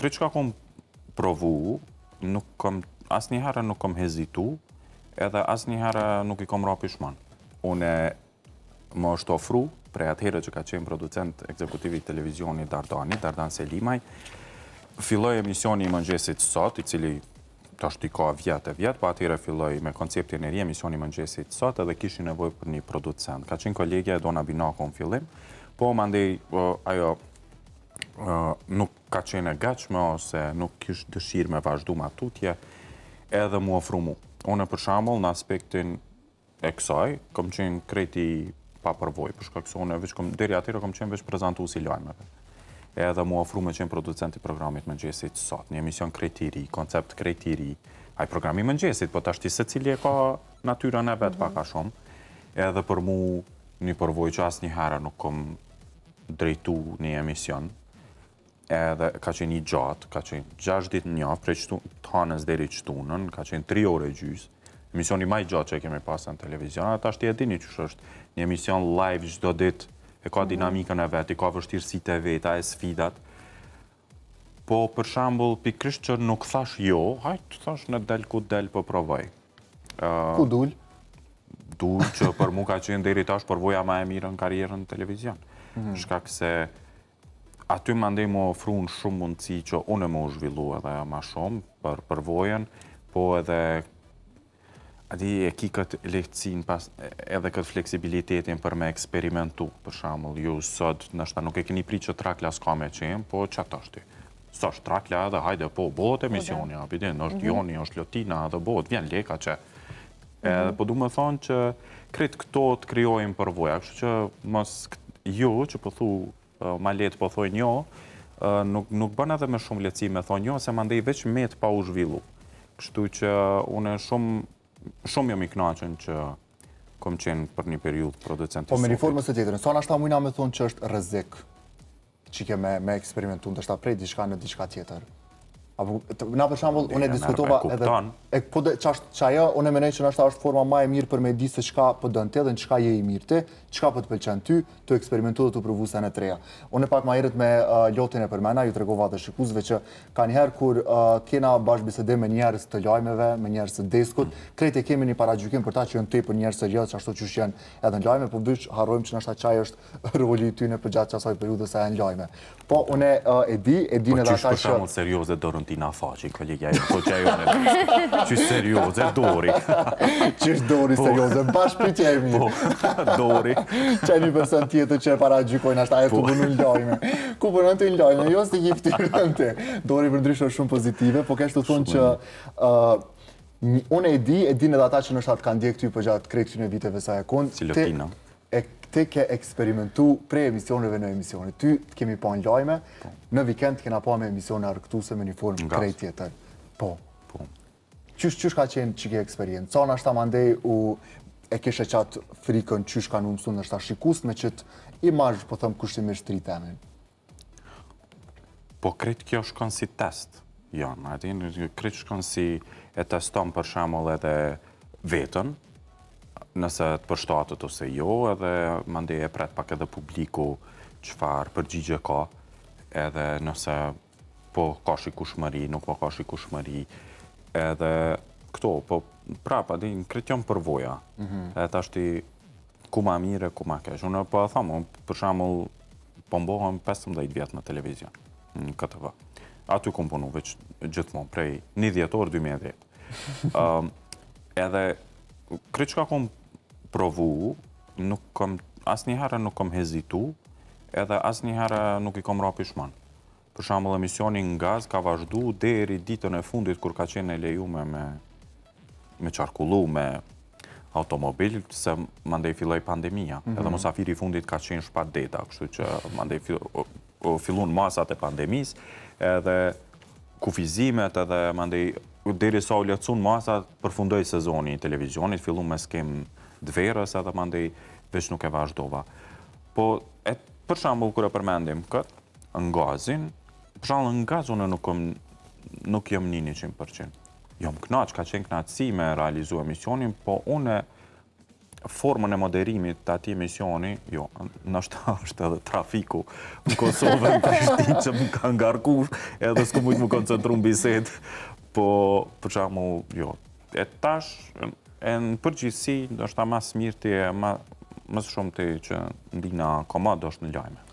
Kreç ka kom provu, asnjëherë nuk kom hezitu, edhe asnjëherë nuk I kom ra pishman. Une më është ofru, prej atëherë që ka qenë producent ekzekutivi I televizionit Dardan Selimaj, filloi emisioni I mëngjesit sot, I cili tash I ka vjetë, po atëherë filloi me konceptin e ri emisioni I mëngjesit sot edhe kishin nevojë për një producent. Ka qenë kolegja e Dona Binako në fillim, po mandej ajo nuk ka qenë e gatshme ose nuk kish dëshirë me vazhdu ma tutje, edhe mu ofru mu. Une për shembull në aspektin e kësaj, kom qenë kreti pa përvoj, për shkak se une deri atyre kom qenë veç prezantues I lajmeve. Edhe mu ofru me qenë producent I programit mëngjesit sot, një emision krejt I ri, koncept krejt I ri, ai programi mëngjesit, po tashti secili e ka natyrën e vet pak a shumë, edhe për mu një përvoj që asnjëherë nuk kom drejtu një emision, edhe ka qenë I gjatë, ka qenë 6 ditë në javë, prej të hanës deri shtunën, ka qenë 3 orë e gjys, emisioni më I gjatë që kemi pasur në televizion, tashti e dini ç'është është një emision live çdo ditë, e ka dinamikën e vet, I ka vështirësitë e veta, e sfidat. Po për shembull, pikërisht që nuk thash jo, hajt thash në del ku del po provoj. Ku dul? Dul që për mu ka qenë deri tash përvoja më e mirë në karrierën në televizion. Shkak se aty mandej më ofruan shumë mundësi që unë më u zhvillu edhe më shumë për përvojën, po edhe e ki këtë lehtësin edhe këtë fleksibilitetin për me eksperimentu. Për shembull, ju sot nështë nuk e keni prit që Trakla s'ka me qenë, po çfarë tashti? Sa është Trakla edhe hajde po bëhet emisioni, është Joni, është Lotina, edhe bëhet, vjen leka që. Po du me thonë që kretë këto të krijojnë përvoja, kështu që mos ju që po thu ma letë po thojnë jo, nuk bën edhe me shumë lehtësi me thonë jo, se mandej veç met pa u zhvillu. Kështu që unë shumë jam I kënaqur që kom qenë për një periudhë producent I Po me reformës e tjetër, sa nashta mujna me thonë që është rrezik që ke me eksperimentu, ndështë prej diçka në diçka tjetër. Na për shembull, unë diskutova edhe po çajo, unë mendoj që nashta është forma më e mirë për me di se çka po don ti dhe çka je I mirë ti, çka po të pëlqen ty, të eksperimentu dhe të provu sa në treja. Unë pak më herët me Lotin e përmena, ju tregova të shikuesve që ka njëherë kur kena bashkëbisedim me njerëz të lajmeve, me njerëz të deskut, krejt e kemi një paragjykim për ta që janë tepër njerëz serioz, ashtu që janë edhe në lajme, po dysh harrojmë që nashta çaj është roli I tyre për gjatë asaj periudhe sa janë lajme. Po unë e di edhe ata që serioze Tina Faci, kolegja e po që ajo në që serioze, Dori. Qështë Dori serioze, bashkë për që e mirë. Dori. Që një person tjetër që e para gjykojnë, ashtë aje ku përnu në lojme. Ku përnu të në lojme, jo së të kifti rënte. Dori për ndryshë është shumë pozitive, po kështë të thonë që unë e di edhe ata që nështë atë kanë ndjekë ty për gjatë krejtë këtyne viteve sa e konë. Si Lotina. Te ke eksperimentu prej emisioneve në emisione. Ty të kemi pa në lajme, në vikend kena pa me emisione argëtuse me një formë krejt tjetër. Po. Qysh ka qenë që ke eksperiencë? Ca nashta mandej e keshe qatë frikën qysh ka në mësu nështë shikus me qëtë imazh, po thëmë kushtimisht tri temin? Po krejt kjo shkon si test. Janë, krejt shkon si e teston për shembull edhe vetën, nëse të përshtatët ose jo, edhe mandej e pret pak edhe publiku çfarë përgjigje ka, edhe nëse po ka shikueshmëri, nuk po ka shikueshmëri, edhe këto, po prapa, kretjon përvoja, e tashti ku ma mire, ku ma kesh. Unë po e thamë, për shembull, po mbohem 15 vjet në televizion, në KTV. Aty kom punu veç gjithmonë, prej 1 dhjetor 2010. Edhe krejt çka kom provu, asnjëherë nuk kom hezitu, edhe asnjëherë nuk I kom ra pishman. Për shembull, emisioni Në Gaz ka vazhdu deri ditën e fundit kur ka qenë e lejume me qarkullu me automobil, se mandej filloi pandemia, edhe mosafiri I fundit ka qenë shpat deta, kështu që mandej fillun masat e pandemis, edhe kufizimet, edhe mandej deri sa u lehtësun masat, përfundoi sezoni I televizionit, fillu me skem dverës edhe mandej veç nuk e vazhdova. Po, për shembull, kur e përmendim këtë, Në Gazin, për shembull, Në Gaz unë nuk jam 100%. Jam kënaq, ka qenë kënaqësi me realizu emisionin, po unë formën e moderimit të ati emisioni, jo, nështë është edhe trafiku në Kosovë, në Prishtinë që më ka ngarkush, edhe s'ku mujtë më koncentru në bisedë, po, për qamu, jo. E tash, në përgjithsi, nështë ta mas mirë të më shumë të që ndina komad është në lajme.